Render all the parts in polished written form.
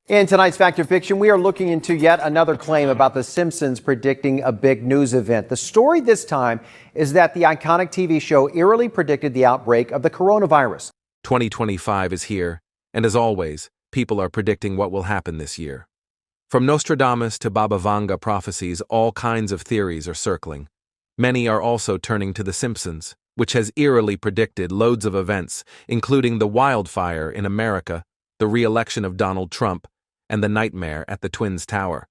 In tonight's Fact or Fiction, we are looking into yet another claim about The Simpsons predicting a big news event. The story this time is that the iconic TV show eerily predicted the outbreak of the coronavirus. 2025 is here, and as always, people are predicting what will happen this year. From Nostradamus to Baba Vanga prophecies, all kinds of theories are circling. Many are also turning to The Simpsons, which has eerily predicted loads of events, including the wildfire in America, the re-election of Donald Trump, and the nightmare at the Twins Tower.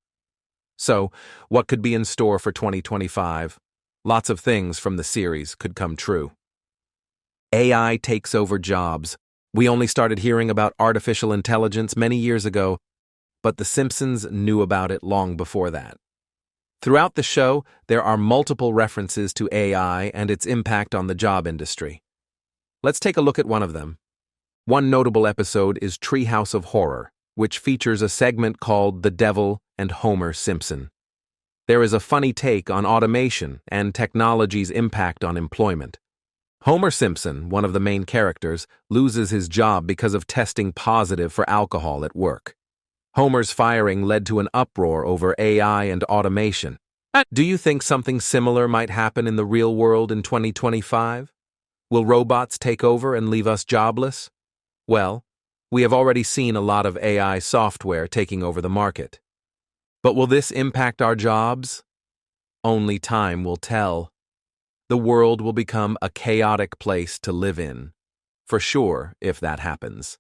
So, what could be in store for 2025? Lots of things from the series could come true. AI takes over jobs. We only started hearing about artificial intelligence many years ago, but The Simpsons knew about it long before that. Throughout the show, there are multiple references to AI and its impact on the job industry. Let's take a look at one of them. One notable episode is Treehouse of Horror, which features a segment called The Devil and Homer Simpson. There is a funny take on automation and technology's impact on employment. Homer Simpson, one of the main characters, loses his job because of testing positive for alcohol at work. Homer's firing led to an uproar over AI and automation. Do you think something similar might happen in the real world in 2025? Will robots take over and leave us jobless? Well, we have already seen a lot of AI software taking over the market. But will this impact our jobs? Only time will tell. The world will become a chaotic place to live in, for sure, if that happens.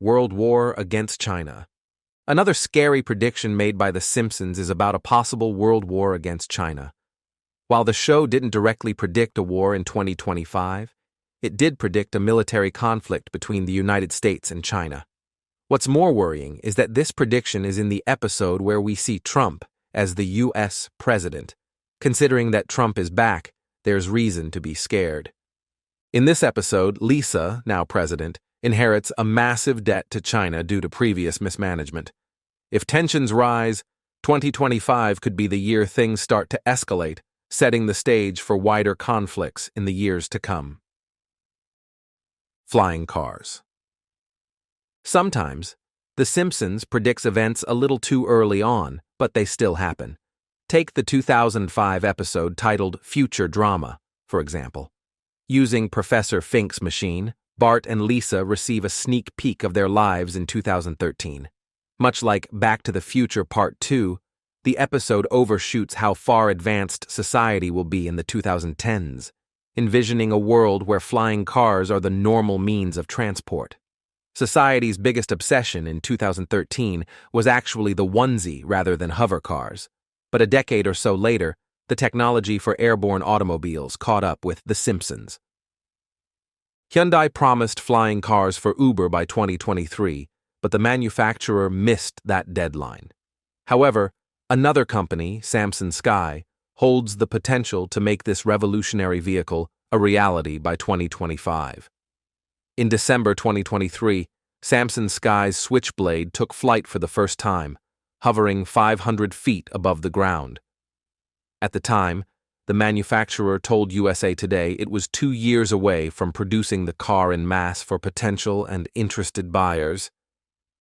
World War against China. Another scary prediction made by The Simpsons is about a possible world war against China. While the show didn't directly predict a war in 2025, it did predict a military conflict between the United States and China. What's more worrying is that this prediction is in the episode where we see Trump as the U.S. president. Considering that Trump is back, there's reason to be scared. In this episode, Lisa, now president, inherits a massive debt to China due to previous mismanagement. If tensions rise, 2025 could be the year things start to escalate, setting the stage for wider conflicts in the years to come. Flying cars. Sometimes, The Simpsons predicts events a little too early on, but they still happen. Take the 2005 episode titled Future Drama, for example. Using Professor Fink's machine, Bart and Lisa receive a sneak peek of their lives in 2013. Much like Back to the Future Part 2, the episode overshoots how far advanced society will be in the 2010s. Envisioning a world where flying cars are the normal means of transport. Society's biggest obsession in 2013 was actually the onesie rather than hover cars, but a decade or so later, the technology for airborne automobiles caught up with The Simpsons. Hyundai promised flying cars for Uber by 2023, but the manufacturer missed that deadline. However, another company, Samson Sky, holds the potential to make this revolutionary vehicle a reality by 2025. In December 2023, Samson Sky's Switchblade took flight for the first time, hovering 500 feet above the ground. At the time, the manufacturer told USA Today it was 2 years away from producing the car en masse for potential and interested buyers.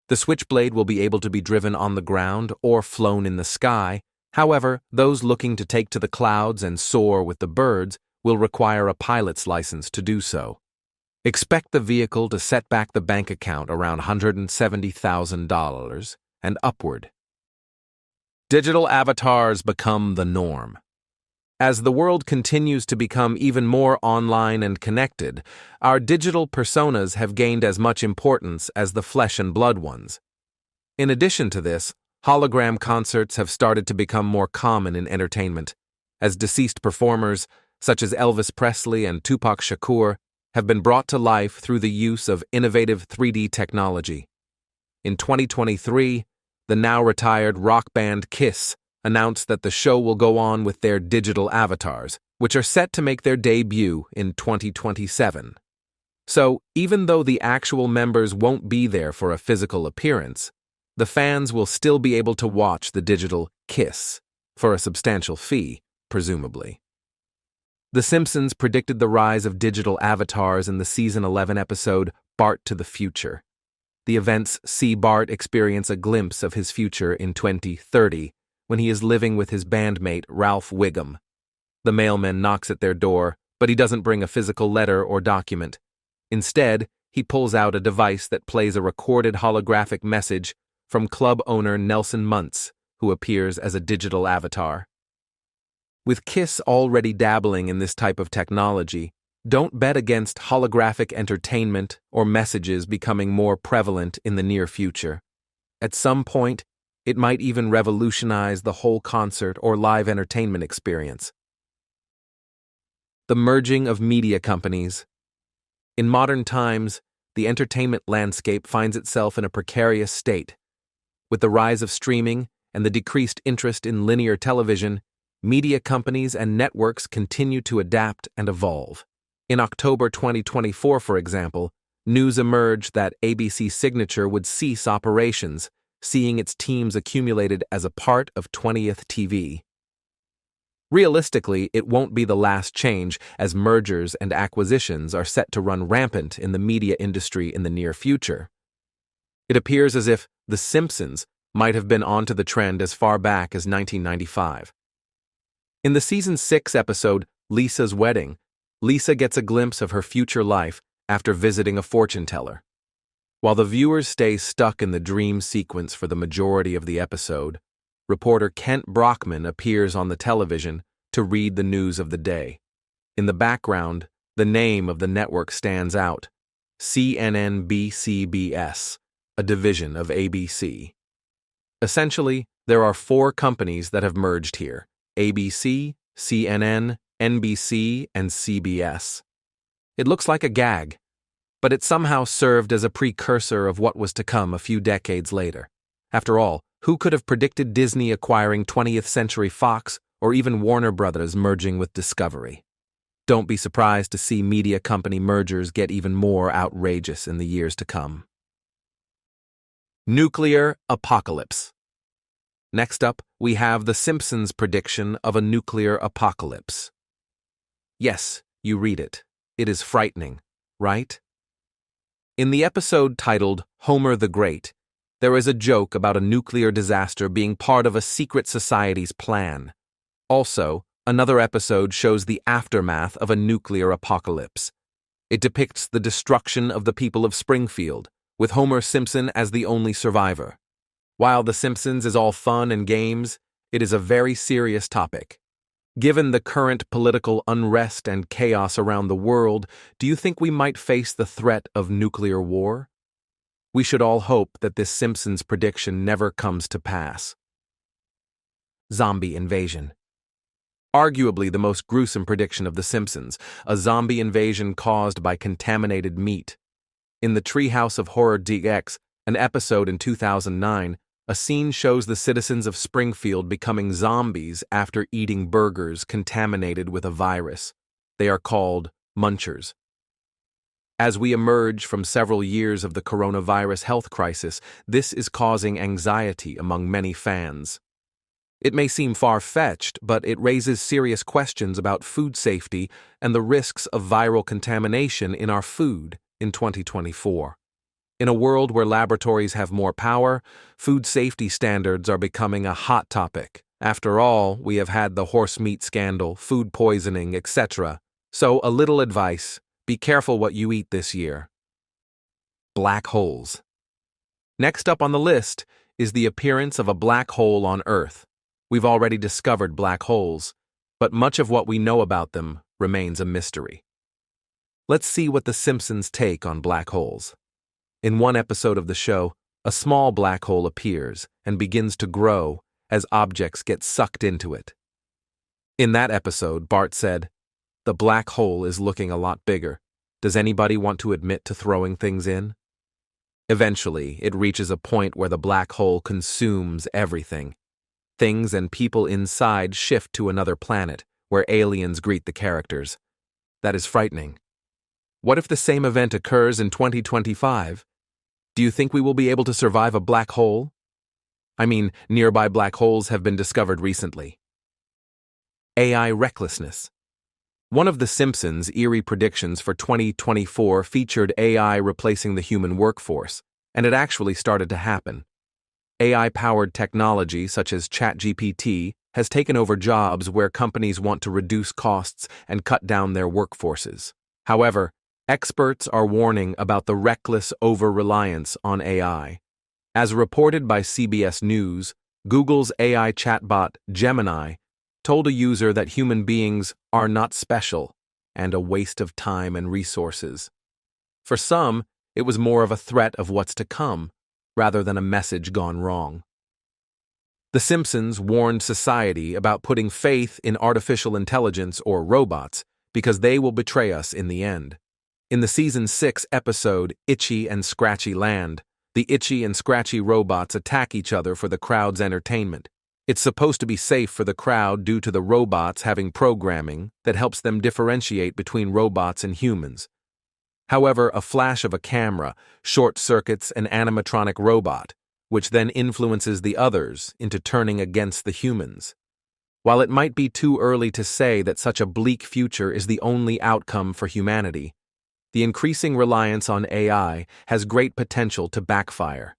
The Switchblade will be able to be driven on the ground or flown in the sky. However, those looking to take to the clouds and soar with the birds will require a pilot's license to do so. Expect the vehicle to set back the bank account around $170,000 and upward. Digital avatars become the norm. As the world continues to become even more online and connected, our digital personas have gained as much importance as the flesh and blood ones. In addition to this, hologram concerts have started to become more common in entertainment, as deceased performers, such as Elvis Presley and Tupac Shakur, have been brought to life through the use of innovative 3D technology. In 2023, the now-retired rock band Kiss announced that the show will go on with their digital avatars, which are set to make their debut in 2027. So, even though the actual members won't be there for a physical appearance, the fans will still be able to watch the digital Kiss for a substantial fee, presumably. The Simpsons predicted the rise of digital avatars in the season 11 episode Bart to the Future. The events see Bart experience a glimpse of his future in 2030 when he is living with his bandmate Ralph Wiggum. The mailman knocks at their door, but he doesn't bring a physical letter or document. Instead, he pulls out a device that plays a recorded holographic message from club owner Nelson Muntz, who appears as a digital avatar. With KISS already dabbling in this type of technology, don't bet against holographic entertainment or messages becoming more prevalent in the near future. At some point, it might even revolutionize the whole concert or live entertainment experience. The merging of media companies. In modern times, the entertainment landscape finds itself in a precarious state. With the rise of streaming and the decreased interest in linear television, media companies and networks continue to adapt and evolve. In October 2024, for example, news emerged that ABC Signature would cease operations, seeing its teams accumulated as a part of 20th TV. Realistically, it won't be the last change, as mergers and acquisitions are set to run rampant in the media industry in the near future. It appears as if The Simpsons might have been onto the trend as far back as 1995. In the Season 6 episode, Lisa's Wedding, Lisa gets a glimpse of her future life after visiting a fortune teller. While the viewers stay stuck in the dream sequence for the majority of the episode, reporter Kent Brockman appears on the television to read the news of the day. In the background, the name of the network stands out: CNNBCBS, a division of ABC. Essentially, there are 4 companies that have merged here: ABC, CNN, NBC, and CBS. It looks like a gag, but it somehow served as a precursor of what was to come a few decades later. After all, who could have predicted Disney acquiring 20th Century Fox or even Warner Brothers merging with Discovery? Don't be surprised to see media company mergers get even more outrageous in the years to come. Nuclear apocalypse. Next up, we have The Simpsons' prediction of a nuclear apocalypse. Yes, you read it. It is frightening, right? In the episode titled Homer the Great, there is a joke about a nuclear disaster being part of a secret society's plan. Also, another episode shows the aftermath of a nuclear apocalypse. It depicts the destruction of the people of Springfield, with Homer Simpson as the only survivor. While The Simpsons is all fun and games, it is a very serious topic. Given the current political unrest and chaos around the world, do you think we might face the threat of nuclear war? We should all hope that this Simpsons prediction never comes to pass. Zombie invasion. Arguably the most gruesome prediction of The Simpsons, a zombie invasion caused by contaminated meat. In the Treehouse of Horror DX, an episode in 2009, a scene shows the citizens of Springfield becoming zombies after eating burgers contaminated with a virus. They are called munchers. As we emerge from several years of the coronavirus health crisis, this is causing anxiety among many fans. It may seem far-fetched, but it raises serious questions about food safety and the risks of viral contamination in our food in 2024. In a world where laboratories have more power, food safety standards are becoming a hot topic. After all, we have had the horse meat scandal, food poisoning, etc. So, a little advice: be careful what you eat this year. Black holes. Next up on the list is the appearance of a black hole on Earth. We've already discovered black holes, but much of what we know about them remains a mystery. Let's see what The Simpsons take on black holes. In one episode of the show, a small black hole appears and begins to grow as objects get sucked into it. In that episode, Bart said, "The black hole is looking a lot bigger. Does anybody want to admit to throwing things in?" Eventually, it reaches a point where the black hole consumes everything. Things and people inside shift to another planet, where aliens greet the characters. That is frightening. What if the same event occurs in 2025? Do you think we will be able to survive a black hole? I mean, nearby black holes have been discovered recently. AI recklessness. One of The Simpsons' eerie predictions for 2024 featured AI replacing the human workforce. And it actually started to happen. AI-powered technology such as ChatGPT has taken over jobs where companies want to reduce costs and cut down their workforces. However, experts are warning about the reckless over-reliance on AI. As reported by CBS News, Google's AI chatbot, Gemini, told a user that human beings are not special and a waste of time and resources. For some, it was more of a threat of what's to come, rather than a message gone wrong. The Simpsons warned society about putting faith in artificial intelligence or robots because they will betray us in the end. In the Season 6 episode, Itchy and Scratchy Land, the Itchy and Scratchy robots attack each other for the crowd's entertainment. It's supposed to be safe for the crowd due to the robots having programming that helps them differentiate between robots and humans. However, a flash of a camera short-circuits an animatronic robot, which then influences the others into turning against the humans. While it might be too early to say that such a bleak future is the only outcome for humanity, the increasing reliance on AI has great potential to backfire,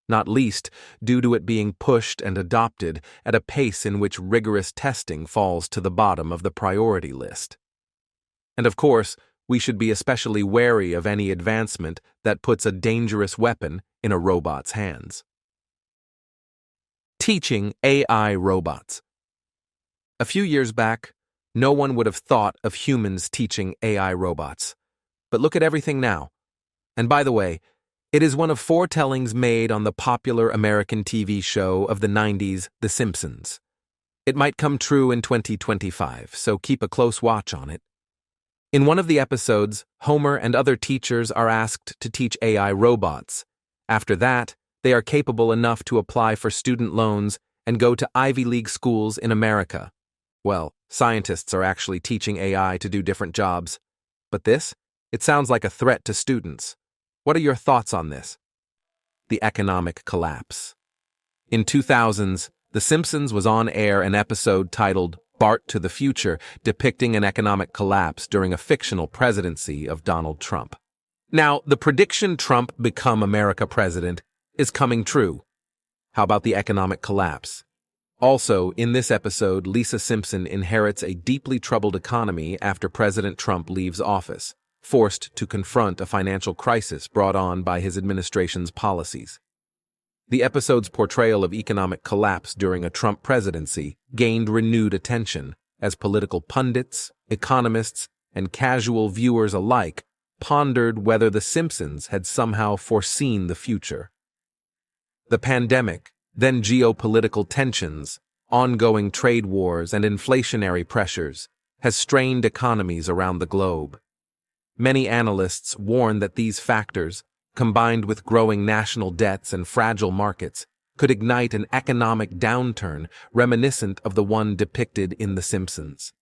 not least due to it being pushed and adopted at a pace in which rigorous testing falls to the bottom of the priority list. And of course, we should be especially wary of any advancement that puts a dangerous weapon in a robot's hands. Teaching AI robots. A few years back, no one would have thought of humans teaching AI robots. But look at everything now. And by the way, it is one of four tellings made on the popular American TV show of the 90s, The Simpsons. It might come true in 2025, so keep a close watch on it. In one of the episodes, Homer and other teachers are asked to teach AI robots. After that, they are capable enough to apply for student loans and go to Ivy League schools in America. Well, scientists are actually teaching AI to do different jobs. But this? It sounds like a threat to students. What are your thoughts on this? The economic collapse. In 2000s, The Simpsons was on air an episode titled Bart to the Future, depicting an economic collapse during a fictional presidency of Donald Trump. Now, the prediction Trump become America president is coming true. How about the economic collapse? Also, in this episode, Lisa Simpson inherits a deeply troubled economy after President Trump leaves office, forced to confront a financial crisis brought on by his administration's policies. The episode's portrayal of economic collapse during a Trump presidency gained renewed attention as political pundits, economists, and casual viewers alike pondered whether The Simpsons had somehow foreseen the future. The pandemic, then geopolitical tensions, ongoing trade wars, and inflationary pressures has strained economies around the globe. Many analysts warn that these factors, combined with growing national debts and fragile markets, could ignite an economic downturn reminiscent of the one depicted in The Simpsons.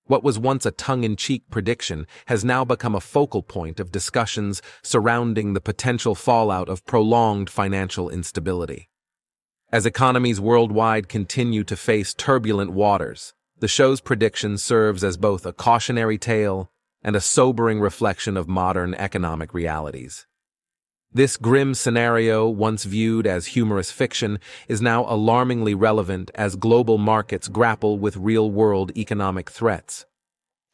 What was once a tongue-in-cheek prediction has now become a focal point of discussions surrounding the potential fallout of prolonged financial instability. As economies worldwide continue to face turbulent waters, the show's prediction serves as both a cautionary tale and a sobering reflection of modern economic realities. This grim scenario, once viewed as humorous fiction, is now alarmingly relevant as global markets grapple with real-world economic threats.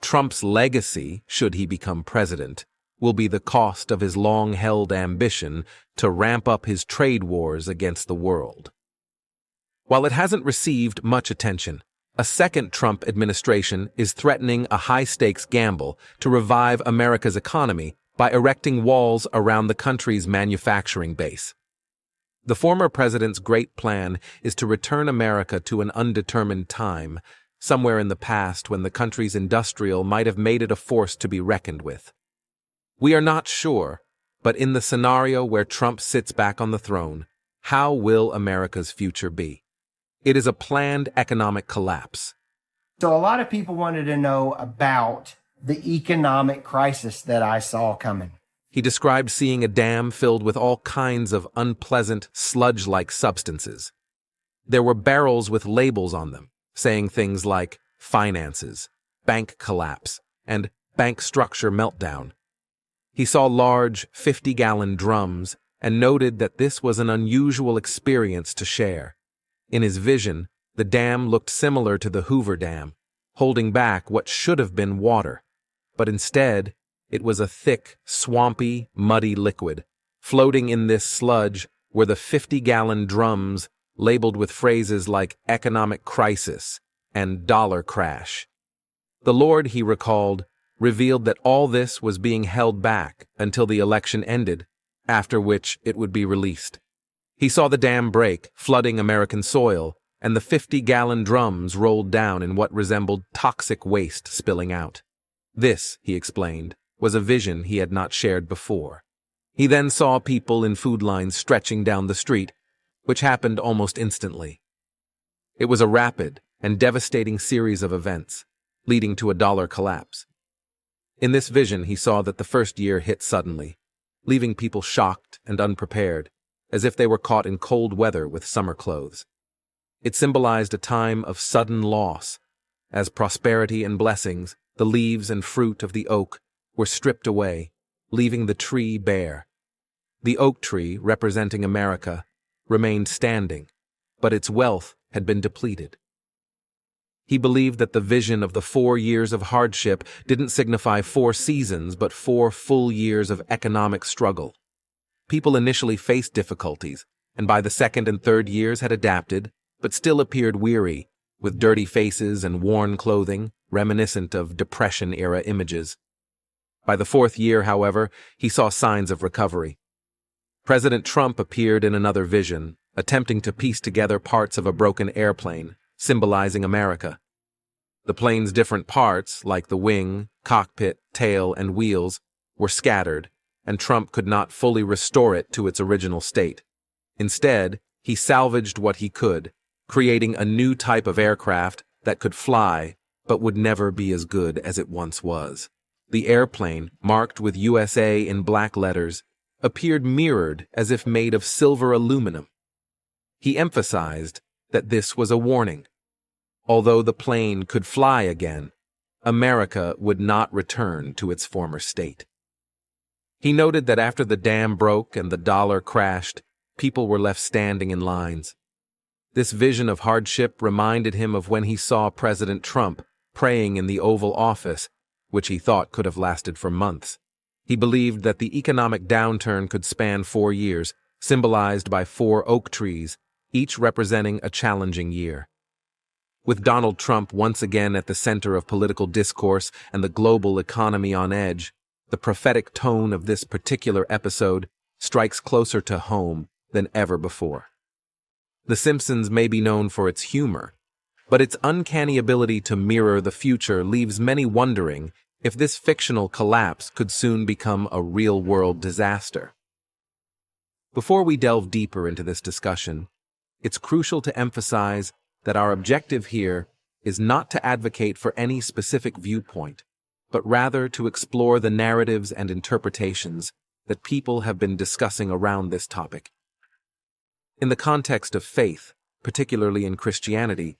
Trump's legacy, should he become president, will be the cost of his long-held ambition to ramp up his trade wars against the world. While it hasn't received much attention, a second Trump administration is threatening a high-stakes gamble to revive America's economy by erecting walls around the country's manufacturing base. The former president's great plan is to return America to an undetermined time, somewhere in the past when the country's industrial might have made it a force to be reckoned with. We are not sure, but in the scenario where Trump sits back on the throne, how will America's future be? It is a planned economic collapse. So a lot of people wanted to know about the economic crisis that I saw coming. He described seeing a dam filled with all kinds of unpleasant, sludge-like substances. There were barrels with labels on them, saying things like finances, bank collapse, and bank structure meltdown. He saw large 50-gallon drums and noted that this was an unusual experience to share. In his vision, the dam looked similar to the Hoover Dam, holding back what should have been water, but instead, it was a thick, swampy, muddy liquid. Floating in this sludge were the 50-gallon drums labeled with phrases like economic crisis and dollar crash. The Lord, he recalled, revealed that all this was being held back until the election ended, after which it would be released. He saw the dam break, flooding American soil, and the 50-gallon drums rolled down in what resembled toxic waste spilling out. This, he explained, was a vision he had not shared before. He then saw people in food lines stretching down the street, which happened almost instantly. It was a rapid and devastating series of events, leading to a dollar collapse. In this vision, he saw that the first year hit suddenly, leaving people shocked and unprepared, as if they were caught in cold weather with summer clothes. It symbolized a time of sudden loss, as prosperity and blessings, the leaves and fruit of the oak, were stripped away, leaving the tree bare. The oak tree, representing America, remained standing, but its wealth had been depleted. He believed that the vision of the 4 years of hardship didn't signify 4 seasons, but 4 full years of economic struggle. People initially faced difficulties, and by the 2nd and 3rd years had adapted, but still appeared weary, with dirty faces and worn clothing, reminiscent of Depression-era images. By the 4th year, however, he saw signs of recovery. President Trump appeared in another vision, attempting to piece together parts of a broken airplane, symbolizing America. The plane's different parts, like the wing, cockpit, tail, and wheels, were scattered, and Trump could not fully restore it to its original state. Instead, he salvaged what he could, creating a new type of aircraft that could fly but would never be as good as it once was. The airplane, marked with USA in black letters, appeared mirrored as if made of silver aluminum. He emphasized that this was a warning. Although the plane could fly again, America would not return to its former state. He noted that after the dam broke and the dollar crashed, people were left standing in lines. This vision of hardship reminded him of when he saw President Trump praying in the Oval Office, which he thought could have lasted for months. He believed that the economic downturn could span 4 years, symbolized by 4 oak trees, each representing a challenging year. With Donald Trump once again at the center of political discourse and the global economy on edge, the prophetic tone of this particular episode strikes closer to home than ever before. The Simpsons may be known for its humor, but its uncanny ability to mirror the future leaves many wondering if this fictional collapse could soon become a real-world disaster. Before we delve deeper into this discussion, it's crucial to emphasize that our objective here is not to advocate for any specific viewpoint, but rather to explore the narratives and interpretations that people have been discussing around this topic. In the context of faith, particularly in Christianity,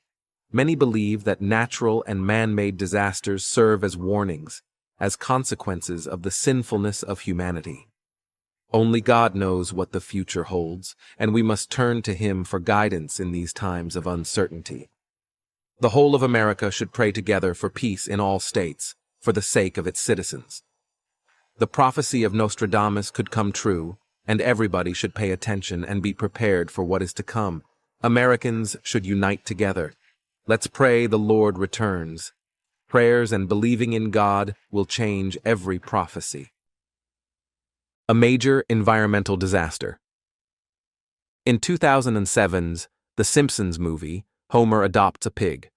many believe that natural and man-made disasters serve as warnings, as consequences of the sinfulness of humanity. Only God knows what the future holds, and we must turn to Him for guidance in these times of uncertainty. The whole of America should pray together for peace in all states, for the sake of its citizens. The prophecy of Nostradamus could come true, and everybody should pay attention and be prepared for what is to come. Americans should unite together. Let's pray the Lord returns. Prayers and believing in God will change every prophecy. A major environmental disaster. In 2007's The Simpsons movie, Homer adopts a pig.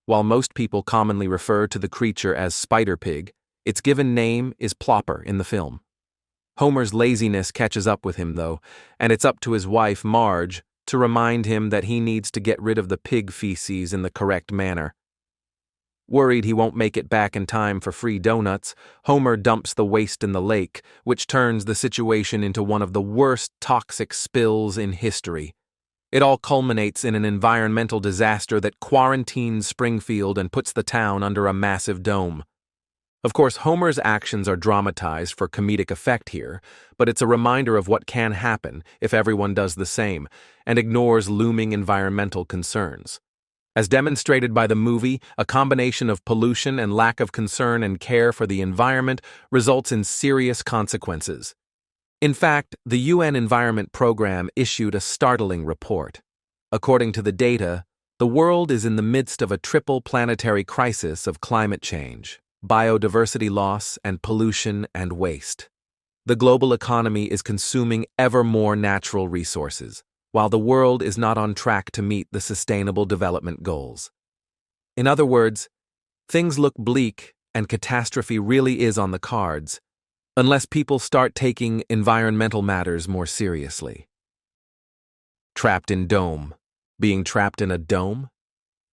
While most people commonly refer to the creature as Spider Pig, its given name is Plopper in the film. Homer's laziness catches up with him, though, and it's up to his wife, Marge, to remind him that he needs to get rid of the pig feces in the correct manner. Worried he won't make it back in time for free donuts, Homer dumps the waste in the lake, which turns the situation into one of the worst toxic spills in history. It all culminates in an environmental disaster that quarantines Springfield and puts the town under a massive dome. Of course, Homer's actions are dramatized for comedic effect here, but it's a reminder of what can happen if everyone does the same and ignores looming environmental concerns. As demonstrated by the movie, a combination of pollution and lack of concern and care for the environment results in serious consequences. In fact, the UN Environment Program issued a startling report. According to the data, the world is in the midst of a triple planetary crisis of climate change, biodiversity loss, and pollution and waste. The global economy is consuming ever more natural resources, while the world is not on track to meet the Sustainable Development Goals. In other words, things look bleak and catastrophe really is on the cards, unless people start taking environmental matters more seriously. Trapped in dome. Being trapped in a dome?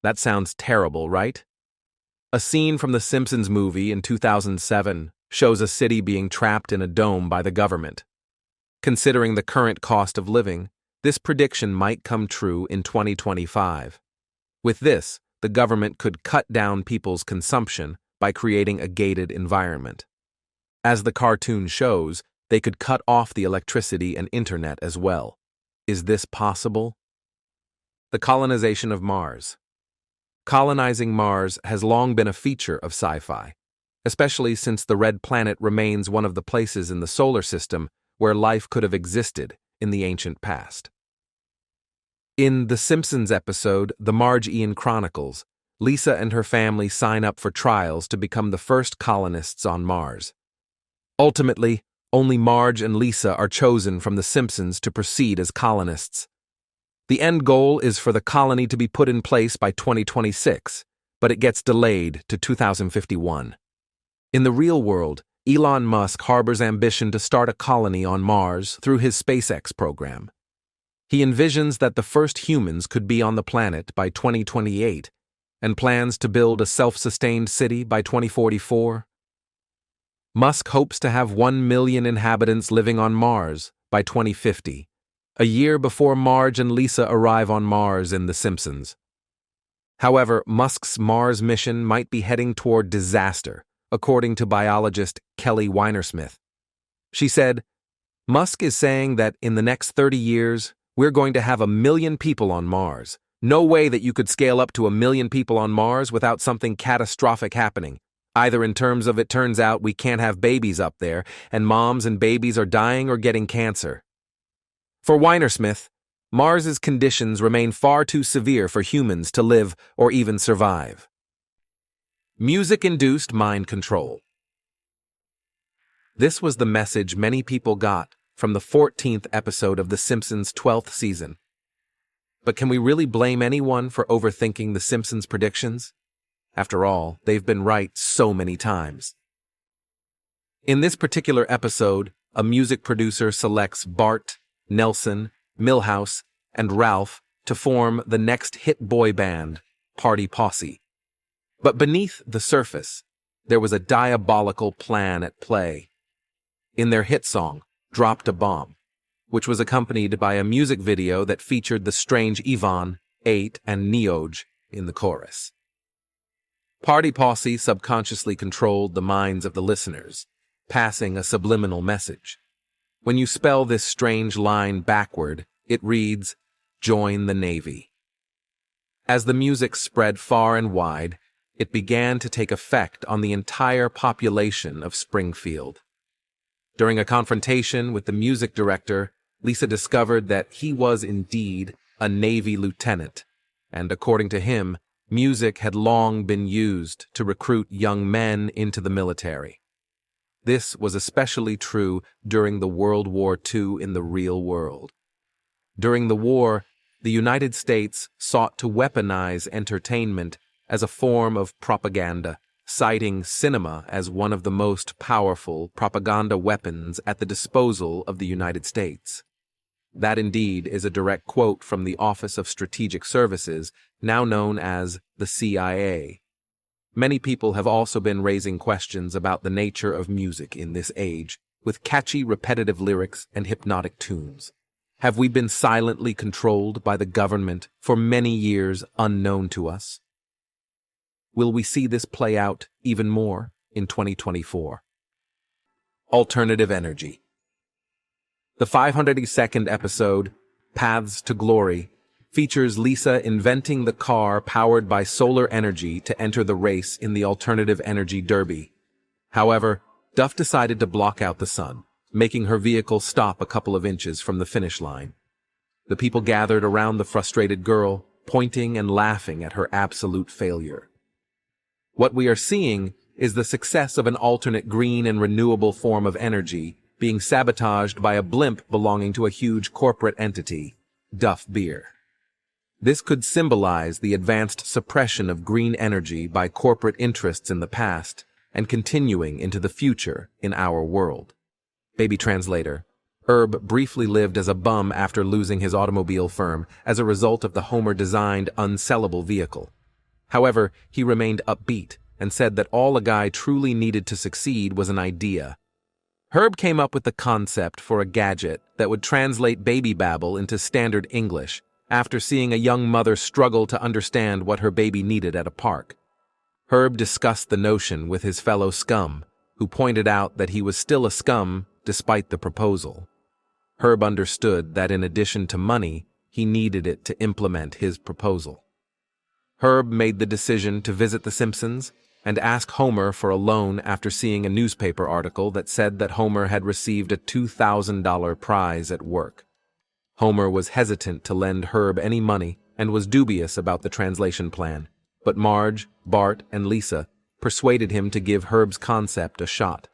That sounds terrible, right? A scene from the Simpsons movie in 2007 shows a city being trapped in a dome by the government. Considering the current cost of living, this prediction might come true in 2025. With this, the government could cut down people's consumption by creating a gated environment. As the cartoon shows, they could cut off the electricity and internet as well. Is this possible? The colonization of Mars. Colonizing Mars has long been a feature of sci-fi, especially since the red planet remains one of the places in the solar system where life could have existed in the ancient past. In the Simpsons episode, The Marge Ian Chronicles, Lisa and her family sign up for trials to become the first colonists on Mars. Ultimately, only Marge and Lisa are chosen from The Simpsons to proceed as colonists. The end goal is for the colony to be put in place by 2026, but it gets delayed to 2051. In the real world, Elon Musk harbors ambition to start a colony on Mars through his SpaceX program. He envisions that the first humans could be on the planet by 2028 and plans to build a self-sustained city by 2044. Musk hopes to have 1 million inhabitants living on Mars by 2050. A year before Marge and Lisa arrive on Mars in The Simpsons. However, Musk's Mars mission might be heading toward disaster, according to biologist Kelly Weinersmith. She said, "Musk is saying that in the next 30 years, we're going to have 1 million people on Mars. No way that you could scale up to 1 million people on Mars without something catastrophic happening. Either in terms of it turns out we can't have babies up there, and moms and babies are dying or getting cancer." For Weinersmith, Mars's conditions remain far too severe for humans to live or even survive. Music-induced mind control. This was the message many people got from the 14th episode of The Simpsons' 12th season. But can we really blame anyone for overthinking The Simpsons' predictions? After all, they've been right so many times. In this particular episode, a music producer selects Bart, Nelson, Milhouse, and Ralph to form the next hit boy band, Party Posse. But beneath the surface, there was a diabolical plan at play. In their hit song, Dropped a Bomb, which was accompanied by a music video that featured the strange Ivan, 8, and Neoj in the chorus. Party Posse subconsciously controlled the minds of the listeners, passing a subliminal message. When you spell this strange line backward, it reads, "Join the Navy." As the music spread far and wide, it began to take effect on the entire population of Springfield. During a confrontation with the music director, Lisa discovered that he was indeed a Navy lieutenant, and according to him, music had long been used to recruit young men into the military. This was especially true during the World War II in the real world. During the war, the United States sought to weaponize entertainment as a form of propaganda, citing cinema as one of the most powerful propaganda weapons at the disposal of the United States. That indeed is a direct quote from the Office of Strategic Services, now known as the CIA. Many people have also been raising questions about the nature of music in this age, with catchy, repetitive lyrics and hypnotic tunes. Have we been silently controlled by the government for many years unknown to us? Will we see this play out even more in 2024. Alternative energy. The 502nd episode, Paths to Glory, features Lisa inventing the car powered by solar energy to enter the race in the alternative energy derby. However, Duff decided to block out the sun, making her vehicle stop a couple of inches from the finish line. The people gathered around the frustrated girl, pointing and laughing at her absolute failure. What we are seeing is the success of an alternate green and renewable form of energy being sabotaged by a blimp belonging to a huge corporate entity, Duff Beer. This could symbolize the advanced suppression of green energy by corporate interests in the past and continuing into the future in our world. Baby translator. Herb briefly lived as a bum after losing his automobile firm as a result of the Homer-designed unsellable vehicle. However, he remained upbeat and said that all a guy truly needed to succeed was an idea. Herb came up with the concept for a gadget that would translate baby babble into standard English after seeing a young mother struggle to understand what her baby needed at a park. Herb discussed the notion with his fellow scum, who pointed out that he was still a scum despite the proposal. Herb understood that in addition to money, he needed it to implement his proposal. Herb made the decision to visit the Simpsons and ask Homer for a loan after seeing a newspaper article that said that Homer had received a $2,000 prize at work. Homer was hesitant to lend Herb any money and was dubious about the translation plan, but Marge, Bart, and Lisa persuaded him to give Herb's concept a shot.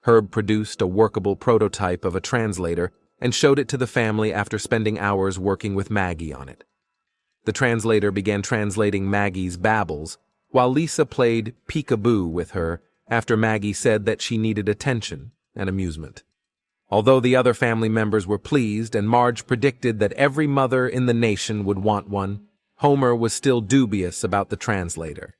Herb produced a workable prototype of a translator and showed it to the family after spending hours working with Maggie on it. The translator began translating Maggie's babbles, while Lisa played peekaboo with her after Maggie said that she needed attention and amusement. Although the other family members were pleased and Marge predicted that every mother in the nation would want one, Homer was still dubious about the translator.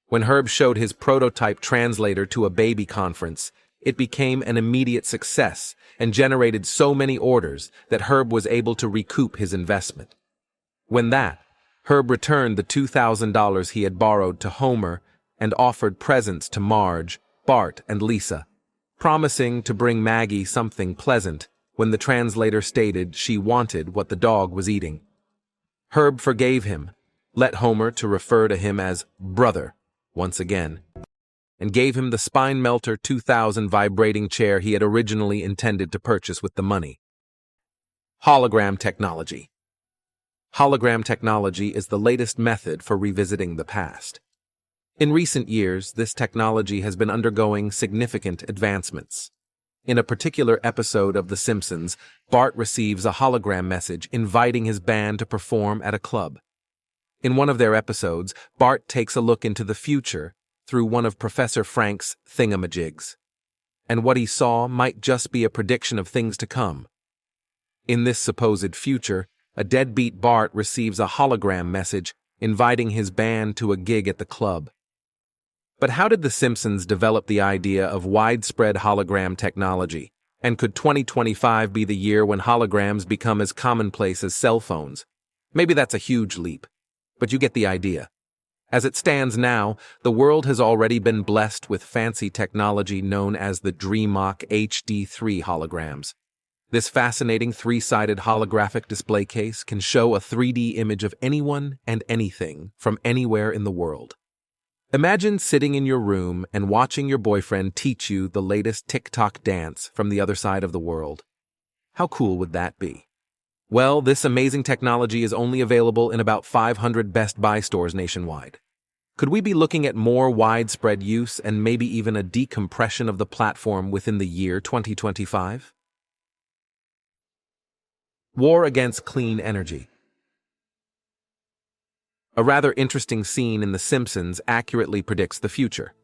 When Herb showed his prototype translator to a baby conference, it became an immediate success and generated so many orders that Herb was able to recoup his investment. Herb returned the $2,000 he had borrowed to Homer and offered presents to Marge, Bart, and Lisa, promising to bring Maggie something pleasant when the translator stated she wanted what the dog was eating. Herb forgave him, let Homer to refer to him as brother once again, and gave him the Spine Melter 2000 vibrating chair he had originally intended to purchase with the money. Hologram technology. Hologram technology is the latest method for revisiting the past. In recent years, this technology has been undergoing significant advancements. In a particular episode of The Simpsons, Bart receives a hologram message inviting his band to perform at a club. In one of their episodes, Bart takes a look into the future through one of Professor Frank's thingamajigs. And what he saw might just be a prediction of things to come. In this supposed future, a deadbeat Bart receives a hologram message inviting his band to a gig at the club. But how did The Simpsons develop the idea of widespread hologram technology? And could 2025 be the year when holograms become as commonplace as cell phones? Maybe that's a huge leap, but you get the idea. As it stands now, the world has already been blessed with fancy technology known as the DreamOck HD3 holograms. This fascinating three-sided holographic display case can show a 3D image of anyone and anything from anywhere in the world. Imagine sitting in your room and watching your boyfriend teach you the latest TikTok dance from the other side of the world. How cool would that be? Well, this amazing technology is only available in about 500 Best Buy stores nationwide. Could we be looking at more widespread use and maybe even a decompression of the platform within the year 2025? War against clean energy. A rather interesting scene in The Simpsons accurately predicts the future.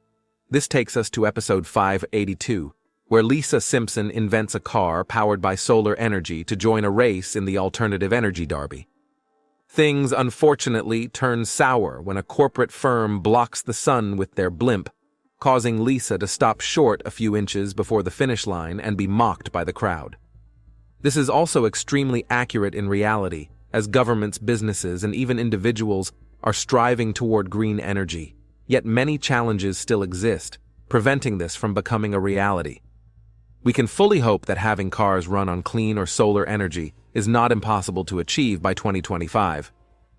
This takes us to episode 582, where Lisa Simpson invents a car powered by solar energy to join a race in the alternative energy derby. Things unfortunately turn sour when a corporate firm blocks the sun with their blimp, causing Lisa to stop short a few inches before the finish line and be mocked by the crowd. This is also extremely accurate in reality, as governments, businesses, and even individuals are striving toward green energy, yet many challenges still exist, preventing this from becoming a reality. We can fully hope that having cars run on clean or solar energy is not impossible to achieve by 2025,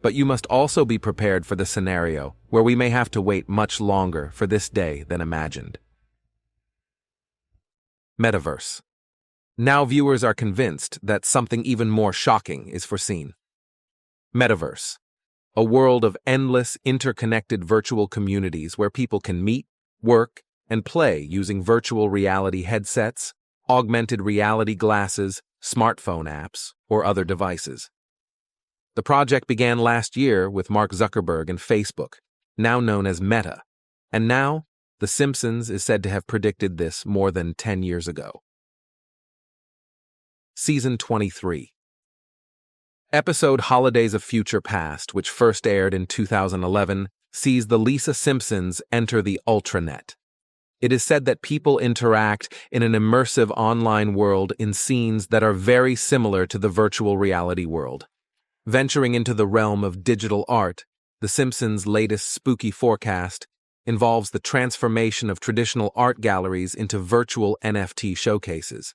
but you must also be prepared for the scenario where we may have to wait much longer for this day than imagined. Metaverse. Now viewers are convinced that something even more shocking is foreseen. Metaverse. A world of endless, interconnected virtual communities where people can meet, work, and play using virtual reality headsets, augmented reality glasses, smartphone apps, or other devices. The project began last year with Mark Zuckerberg and Facebook, now known as Meta, and now The Simpsons is said to have predicted this more than 10 years ago. Season 23. Episode Holidays of Future Past, which first aired in 2011, sees the Lisa Simpsons enter the Ultranet. It is said that people interact in an immersive online world in scenes that are very similar to the virtual reality world. Venturing into the realm of digital art, The Simpsons' latest spooky forecast involves the transformation of traditional art galleries into virtual NFT showcases.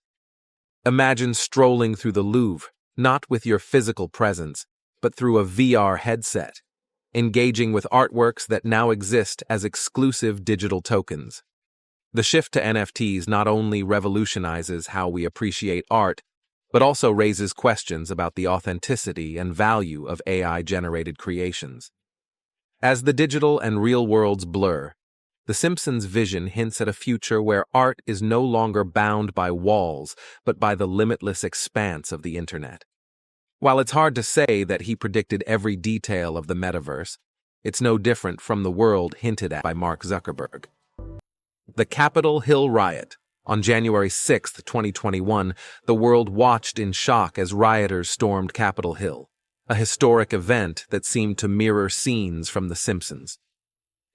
Imagine strolling through the Louvre, not with your physical presence, but through a VR headset, engaging with artworks that now exist as exclusive digital tokens. The shift to NFTs not only revolutionizes how we appreciate art, but also raises questions about the authenticity and value of AI-generated creations. As the digital and real worlds blur, The Simpsons' vision hints at a future where art is no longer bound by walls, but by the limitless expanse of the internet. While it's hard to say that he predicted every detail of the metaverse, it's no different from the world hinted at by Mark Zuckerberg. The Capitol Hill riot. On January 6, 2021, the world watched in shock as rioters stormed Capitol Hill, a historic event that seemed to mirror scenes from The Simpsons.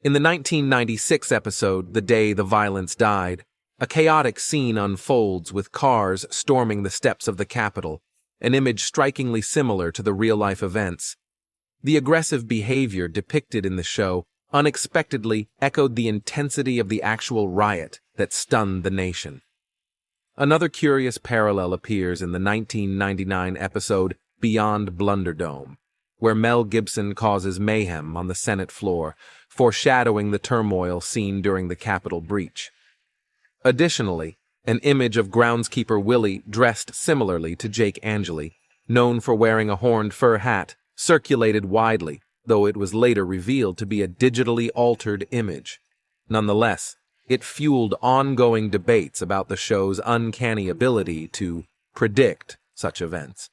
In the 1996 episode, The Day the Violence Died, a chaotic scene unfolds with cars storming the steps of the Capitol, an image strikingly similar to the real-life events. The aggressive behavior depicted in the show unexpectedly echoed the intensity of the actual riot that stunned the nation. Another curious parallel appears in the 1999 episode Beyond Blunderdome, where Mel Gibson causes mayhem on the Senate floor, foreshadowing the turmoil seen during the Capitol breach. Additionally, an image of groundskeeper Willie dressed similarly to Jake Angeli, known for wearing a horned fur hat, circulated widely, though it was later revealed to be a digitally altered image. Nonetheless, it fueled ongoing debates about the show's uncanny ability to predict such events.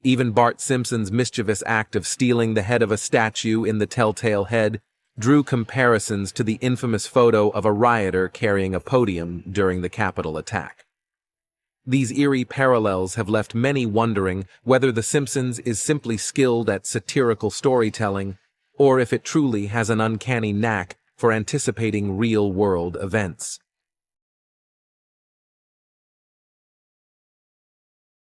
Even Bart Simpson's mischievous act of stealing the head of a statue in The Telltale Head drew comparisons to the infamous photo of a rioter carrying a podium during the Capitol attack. These eerie parallels have left many wondering whether The Simpsons is simply skilled at satirical storytelling, or if it truly has an uncanny knack for anticipating real-world events.